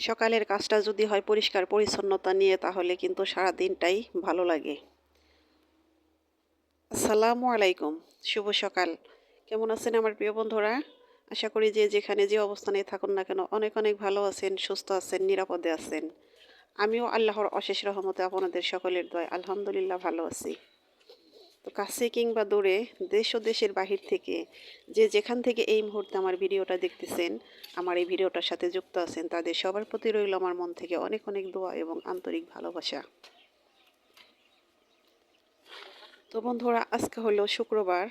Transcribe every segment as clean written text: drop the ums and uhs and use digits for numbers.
সকালের কাজটা যদি হয় পরিষ্কার পরিচ্ছন্নতা নিয়ে তাহলে কিন্তু সারা দিনটাই ভালো লাগে। আসসালামু আলাইকুম, শুভ সকাল। কেমন আছেন আমার প্রিয় বন্ধুরা? আশা করি যে যেখানে যে অবস্থানে থাকুন না কেন অনেক অনেক ভালো আছেন, সুস্থ আছেন, নিরাপদে আছেন। আমিও আল্লাহর অশেষ রহমতে আপনাদের সকলের দয়ায় আলহামদুলিল্লাহ ভালো আছি। তো কাছে কিংবা দূরে, দেশ ও দেশের বাহির থেকে যে যেখান থেকে এই মুহূর্তে আমার ভিডিওটা দেখতেছেন, আমার এই ভিডিওটার সাথে যুক্ত আছেন, তাদের সবার প্রতি রইল আমার মন থেকে অনেক অনেক দোয়া এবং আন্তরিক ভালোবাসা। তো বন্ধুরা, আজকে হলো শুক্রবার।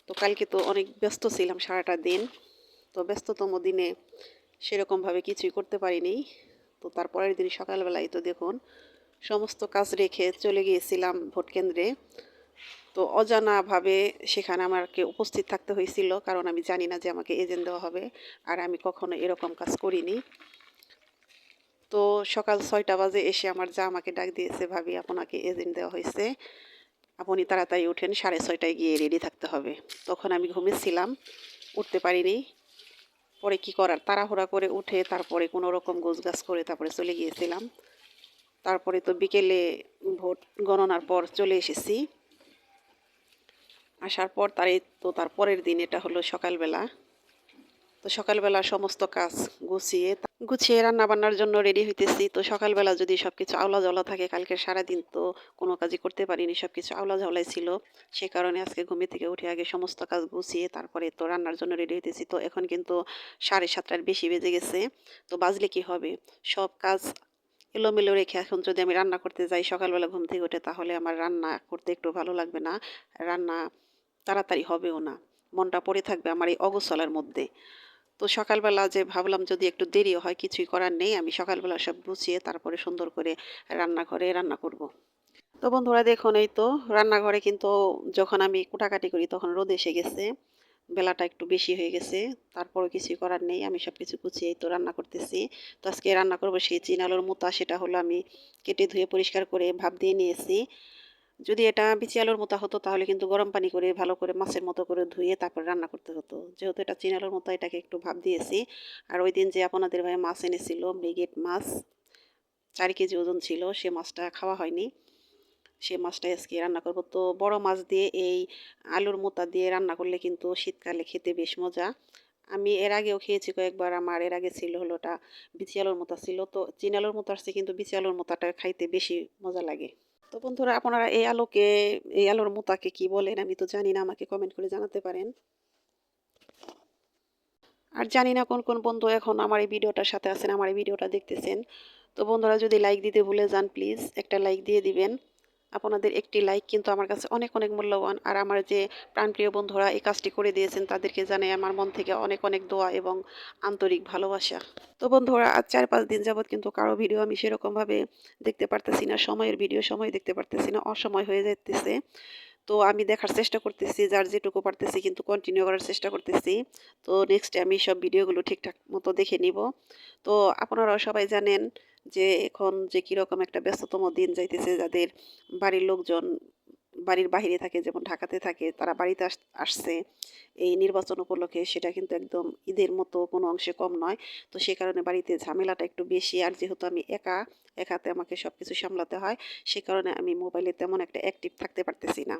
তো কালকে তো অনেক ব্যস্ত ছিলাম সারাটা দিন। তো ব্যস্ততম দিনে সেরকমভাবে কিছুই করতে পারিনি। তো তারপরের দিন সকালবেলায় তো দেখুন সমস্ত কাজ রেখে চলে গিয়েছিলাম ভোট কেন্দ্রে। তো অজানাভাবে সেখানে আমাকে উপস্থিত থাকতে হয়েছিল, কারণ আমি জানি না যে আমাকে এজেন্ট দেওয়া হবে, আর আমি কখনো এরকম কাজ করিনি। তো সকাল 6টা বাজে এসে আমার যা আমাকে ডাক দিয়েছে, ভাবি আপনাকে এজেন্ট দেওয়া হয়েছে, আপনি তাড়াতাড়ি উঠেন, 6:30টায় গিয়ে রেডি থাকতে হবে। তখন আমি ঘুমিয়েছিলাম, উঠতে পারিনি। পরে কি করার, তাড়াহুড়া করে উঠে তারপরে কোনো রকম গোছগাছ করে তারপরে চলে গিয়েছিলাম। তারপরে তো বিকেলে ভোট গণনার পর চলে এসেছি। আসার পর তার পরের দিন এটা হলো সকালবেলা। তো সকালবেলা সমস্ত কাজ গুছিয়ে গুছিয়ে রান্না বান্নার জন্য রেডি হইতেছি। তো সকালবেলা যদি সব কিছু আওলা ঝাওলা থাকে, কালকে সারাদিন তো কোনো কাজই করতে পারিনি, সব কিছু আওলা ঝাওলাই ছিল। সে কারণে আজকে ঘুম থেকে উঠে আগে সমস্ত কাজ গুছিয়ে তারপরে তো রান্নার জন্য রেডি হইতেছি। তো এখন কিন্তু 7:30টার বেশি বেজে গেছে। তো বাজলে কি হবে, সব কাজ এলোমেলো রেখে এখন যদি আমি রান্না করতে যাই সকালবেলা ঘুম থেকে উঠে, তাহলে আমার রান্না করতে একটু ভালো লাগবে না, রান্না তাড়াতাড়ি হবেও না, মনটা পড়ে থাকবে আমার এই অগোছালের মধ্যে। তো সকালবেলা যে ভাবলাম যদি একটু দেরিও হয়, কিছুই করার নেই, আমি সকালবেলা সব গুছিয়ে তারপরে সুন্দর করে রান্নাঘরে রান্না করব। তো বন্ধুরা দেখুন, এই তো রান্নাঘরে কিন্তু যখন আমি কুটাকাটি করি তখন রোদ এসে গেছে, বেলাটা একটু বেশি হয়ে গেছে। তারপরে কিছুই করার নেই, আমি সব কিছু গুছিয়েই তো রান্না করতেছি। তো আজকে রান্না করবো সেই চিনালোর মোতা, সেটা হলো আমি কেটে ধুয়ে পরিষ্কার করে ভাপ দিয়ে নিয়েছি। যদি এটা বিচি আলুর মতো হতো তাহলে কিন্তু গরম পানি করে ভালো করে মাছের মতো করে ধুয়ে তারপর রান্না করতে হতো। যেহেতু এটা চীনা আলুর মতো, এটাকে একটু ভাপ দিয়েছি। আর ওই দিন যে আপনাদের ভাই মাছ এনেছিল, ব্রিগেড মাছ, 4 কেজি ওজন ছিল, সে মাছটা খাওয়া হয়নি। সে মাছটাই আজকে রান্না করব। তো বড় মাছ দিয়ে এই আলুর মোতা দিয়ে রান্না করলে কিন্তু শীতকালে খেতে বেশ মজা। আমি এর আগেও খেয়েছি কয়েকবার, আমার এর আগে ছিল হলো ওটা বিচি আলুর মোতা ছিল। তো চীনা আলুর মোতা আসছে, কিন্তু বিচি আলুর মোতাটা খাইতে বেশি মজা লাগে। তো বন্ধুরা, আপনারা এই আলুর মোতাকে কি বলেন আমি তো জানি না, আমাকে কমেন্ট করে জানাতে পারেন। আর জানি না কোন কোন বন্ধু এখন আমার এই ভিডিওটার সাথে আছেন, আমার এই ভিডিওটা দেখতেছেন। তো বন্ধুরা, যদি লাইক দিতে ভুলে যান প্লিজ একটা লাইক দিয়ে দিবেন। আপনাদের একটি লাইক কিন্তু আমার কাছে অনেক অনেক মূল্যবান। আর আমার যে প্রাণপ্রিয় বন্ধুরা এই কাজটি করে দিয়েছেন তাদেরকে জানাই আমার মন থেকে অনেক অনেক দোয়া এবং আন্তরিক ভালোবাসা। তো বন্ধুরা, আজ 4-5 দিন যাবৎ কিন্তু কারো ভিডিও আমি সেরকমভাবে দেখতে পারতেছি না, সময়ের ভিডিও সময় দেখতে পারতেছি না, অসময় হয়ে যাইতেছে। তো আমি দেখার চেষ্টা করতেছি, যার যেটুকু পারতেছি কিন্তু কন্টিনিউ করার চেষ্টা করতেছি। তো নেক্সটে আমি সব ভিডিওগুলো ঠিকঠাক মতো দেখে নিব। তো আপনারাও সবাই জানেন যে এখন যে কীরকম একটা ব্যস্ততম দিন যাইতেছে, যাদের বাড়ির লোকজন বাড়ির বাহিরে থাকে, যেমন ঢাকাতে থাকে, তারা বাড়িতে আসছে এই নির্বাচন উপলক্ষে, সেটা কিন্তু একদম ঈদের মতো কোনো অংশে কম নয়। তো সে কারণে বাড়িতে ঝামেলাটা একটু বেশি। আর যেহেতু আমি একাতে আমাকে সব কিছু সামলাতে হয়, সে কারণে আমি মোবাইলে তেমন একটা অ্যাক্টিভ থাকতে পারতেছি না।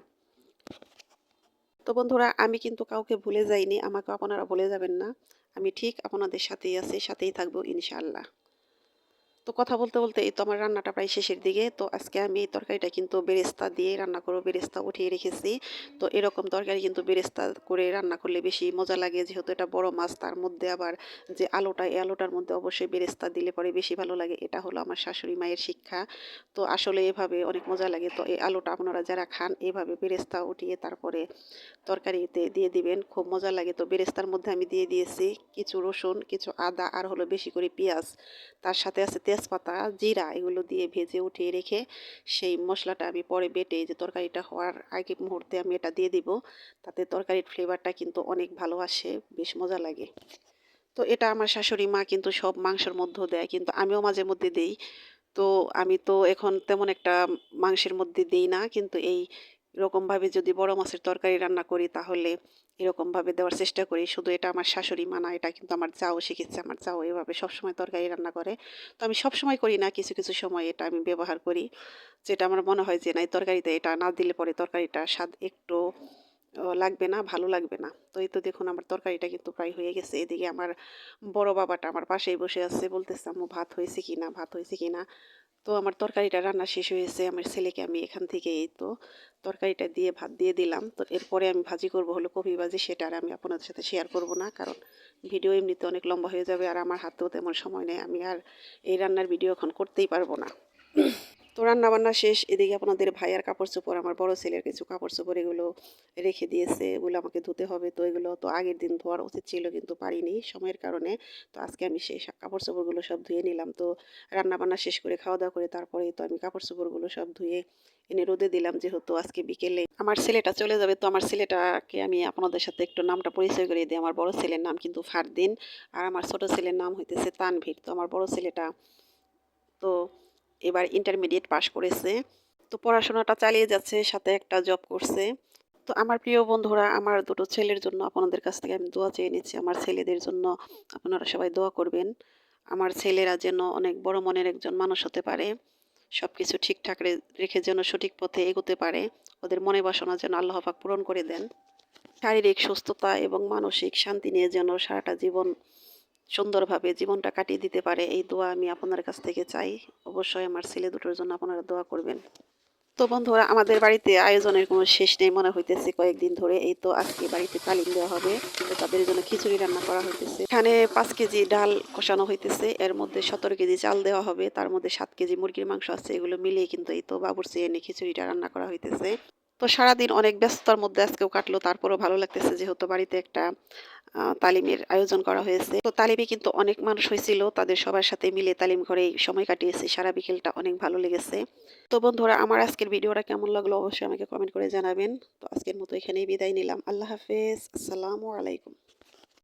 তো বন্ধুরা, আমি কিন্তু কাউকে ভুলে যাইনি, আমাকে আপনারা ভুলে যাবেন না। আমি ঠিক আপনাদের সাথেই আছি, সাথেই থাকবো ইনশাআল্লাহ। তো কথা বলতে বলতে এই তো আমার রান্নাটা প্রায় শেষের দিকে। তো আজকে আমি এই তরকারিটা কিন্তু বেরেস্তা দিয়ে রান্না করব, বেরেস্তা উঠিয়ে রেখেছি। তো এরকম তরকারি কিন্তু বেরেস্তা করে রান্না করলে বেশি মজা লাগে, যেহেতু এটা বড় মাছ, তার মধ্যে আবার যে আলুটা, এই আলুটার মধ্যে অবশ্যই বেরেস্তা দিলে পরে বেশি ভালো লাগে। এটা হলো আমার শাশুড়ি মায়ের শিক্ষা। তো আসলে এভাবে অনেক মজা লাগে। তো এই আলুটা আপনারা যারা খান এভাবে বেরেস্তা উঠিয়ে তারপরে তরকারিতে দিয়ে দিবেন, খুব মজা লাগে। তো বেরেস্তার মধ্যে আমি দিয়ে দিয়েছি কিছু রসুন, কিছু আদা, আর হলো বেশি করে পেঁয়াজ, তার সাথে আছে তেজপাতা, জিরা, এগুলো দিয়ে ভেজে উঠিয়ে রেখে সেই মশলাটা আমি পরে বেটে যে তরকারিটা হওয়ার আগে মুহূর্তে আমি এটা দিয়ে দিব। তাতে তরকারির ফ্লেভারটা কিন্তু অনেক ভালো আসে, বেশ মজা লাগে। তো এটা আমার শাশুড়ি মা কিন্তু সব মাংসের মধ্যেও দেয়, কিন্তু আমিও মাঝে মধ্যে দেই। তো আমি তো এখন তেমন একটা মাংসের মধ্যে দেই না, কিন্তু এই রকমভাবে যদি বড় মাছের তরকারি রান্না করি তাহলে এরকমভাবে দেওয়ার চেষ্টা করি। শুধু এটা আমার শাশুড়ি মা না, এটা কিন্তু আমার জাও শিখেছে। আমার জাও এভাবে সবসময় তরকারি রান্না করে। তো আমি সবসময় করি না, কিছু, কিছু সময় এটা আমি ব্যবহার করি। যেটা আমার মনে হয় যে না, এই তরকারিতে এটা না দিলে পরে তরকারিটার স্বাদ একটু লাগবে না, ভালো লাগবে না। তো এই তো দেখুন আমার তরকারিটা কিন্তু প্রায় হয়ে গেছে। এদিকে আমার বড় বাবাটা আমার পাশেই বসে আছে, বলতেছে আম্মু ভাত হয়েছে কিনা, ভাত হয়েছে কিনা। তো আমার তরকারিটা রান্না শেষ হয়েছে। আমার ছেলেকে আমি এখান থেকে এই তো তরকারিটা দিয়ে ভাত দিয়ে দিলাম। তো এরপরে আমি ভাজি করব হলো কপি ভাজি, সেটা আর আমি আপনাদের সাথে শেয়ার করব না, কারণ ভিডিও এমনিতে অনেক লম্বা হয়ে যাবে আর আমার হাতেও তেমন সময় নেই। আমি আর এই রান্নার ভিডিও এখন করতেই পারবো না। তো রান্না বান্না শেষ। এদিকে আপনাদের ভাইয়ার কাপড় চোপড়, আমার বড় ছেলের কিছু কাপড় চোপড় এগুলো রেখে দিয়েছে, এগুলো আমাকে ধুতে হবে। তো এগুলো তো আগের দিন ধোয়ার উচিত ছিল, কিন্তু পারিনি সময়ের কারণে। তো আজকে আমি সেই কাপড় চোপড়গুলো সব ধুয়ে নিলাম। তো রান্না বান্না শেষ করে খাওয়া দাওয়া করে তারপরে তো আমি কাপড় চোপড়গুলো সব ধুয়ে এনে রোদে দিলাম, যেহেতু আজকে বিকেলে আমার ছেলেটা চলে যাবে। তো আমার ছেলেটাকে আমি আপনাদের সাথে একটু নামটা পরিচয় করে দিই। আমার বড় ছেলের নাম কিন্তু ফারদিন, আর আমার ছোট ছেলের নাম হইতেছে তানভীর। তো আমার বড় ছেলেটা তো এবার ইন্টারমিডিয়েট পাশ করেছে। তো পড়াশোনাটা চালিয়ে যাচ্ছে, সাথে একটা জব করছে। তো আমার প্রিয় বন্ধুরা, আমার দুটো ছেলের জন্য আপনাদের কাছ থেকে আমি দোয়া চেয়ে নিচ্ছি। আমার ছেলেদের জন্য আপনারা সবাই দোয়া করবেন। আমার ছেলেরা যেন অনেক বড় মনের একজন মানুষ হতে পারে, সব কিছু ঠিকঠাক রেখে যেন সঠিক পথে এগোতে পারে। ওদের মনে বাসনা যেন আল্লাহ পাক পূরণ করে দেন। শারীরিক সুস্থতা এবং মানসিক শান্তি নিয়ে যেন সারাটা জীবন সুন্দরভাবে জীবনটা কাটিয়ে দিতে পারে, এই দোয়া আমি আপনার কাছ থেকে চাই। অবশ্যই আমার ছেলে দুটোর জন্য আপনারা দোয়া করবেন। তো বন্ধুরা, আমাদের বাড়িতে আয়োজনের কোনো শেষ নেই মনে হইতেছে কয়েকদিন ধরে। এই তো আজকে বাড়িতে তালিম দেওয়া হবে, তো তাদের জন্য খিচুড়ি রান্না করা হইতেছে। এখানে 5 কেজি ডাল কষানো হইতেছে, এর মধ্যে 17 কেজি চাল দেওয়া হবে, তার মধ্যে 7 কেজি মুরগির মাংস আছে। এগুলো মিলিয়ে কিন্তু এই তো বাবুর্চি এনে খিচুড়িটা রান্না করা হইতেছে। তো সারাদিন অনেক ব্যস্ততার মধ্যে আজকেও কাটলো, তারপরও ভালো লাগতেছে যেহেতু বাড়িতে একটা তালিমের আয়োজন করা হয়েছে। তো তালিমে কিন্তু অনেক মানুষ হয়েছিল, তাদের সবার সাথে মিলে তালিম ঘরে সময় কাটিয়েছি। সারা বিকেলটা অনেক ভালো লেগেছে। তো বন্ধুরা, আমার আজকের ভিডিওটা কেমন লাগলো অবশ্যই আমাকে কমেন্ট করে জানাবেন। তো আজকের মতো এখানেই বিদায় নিলাম। আল্লাহ হাফেজ, আসসালামু আলাইকুম।